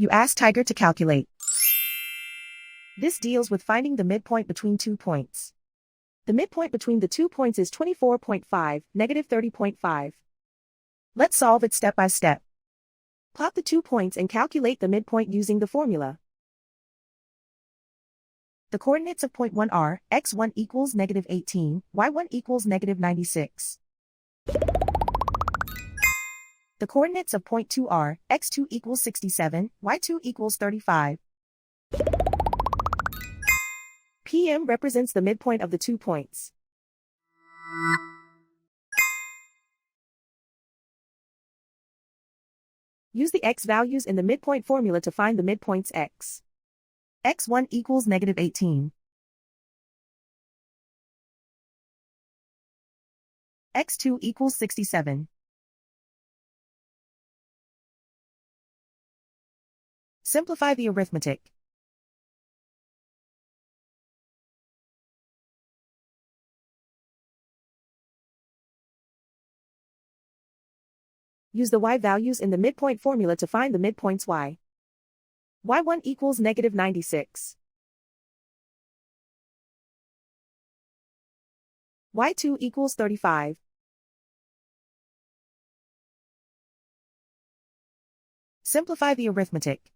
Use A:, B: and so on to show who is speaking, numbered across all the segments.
A: You ask Tiger to calculate. This deals with finding the midpoint between 2 points. The midpoint between the 2 points is 24.5, negative 30.5. Let's solve it step by step. Plot the 2 points and calculate the midpoint using the formula. The coordinates of point 1 are, x1 equals negative 18, y1 equals negative 96. The coordinates of point 2 are, x2 equals 67, y2 equals 35. PM represents the midpoint of the 2 points. Use the x values in the midpoint formula to find the midpoints x. x1 equals negative 18. x2 equals 67. Simplify the arithmetic. Use the y values in the midpoint formula to find the midpoints y. y1 equals negative 96. y2 equals 35. Simplify the arithmetic.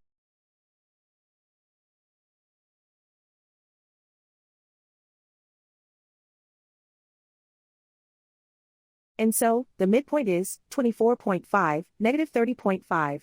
A: And so, the midpoint is 24.5, negative 30.5.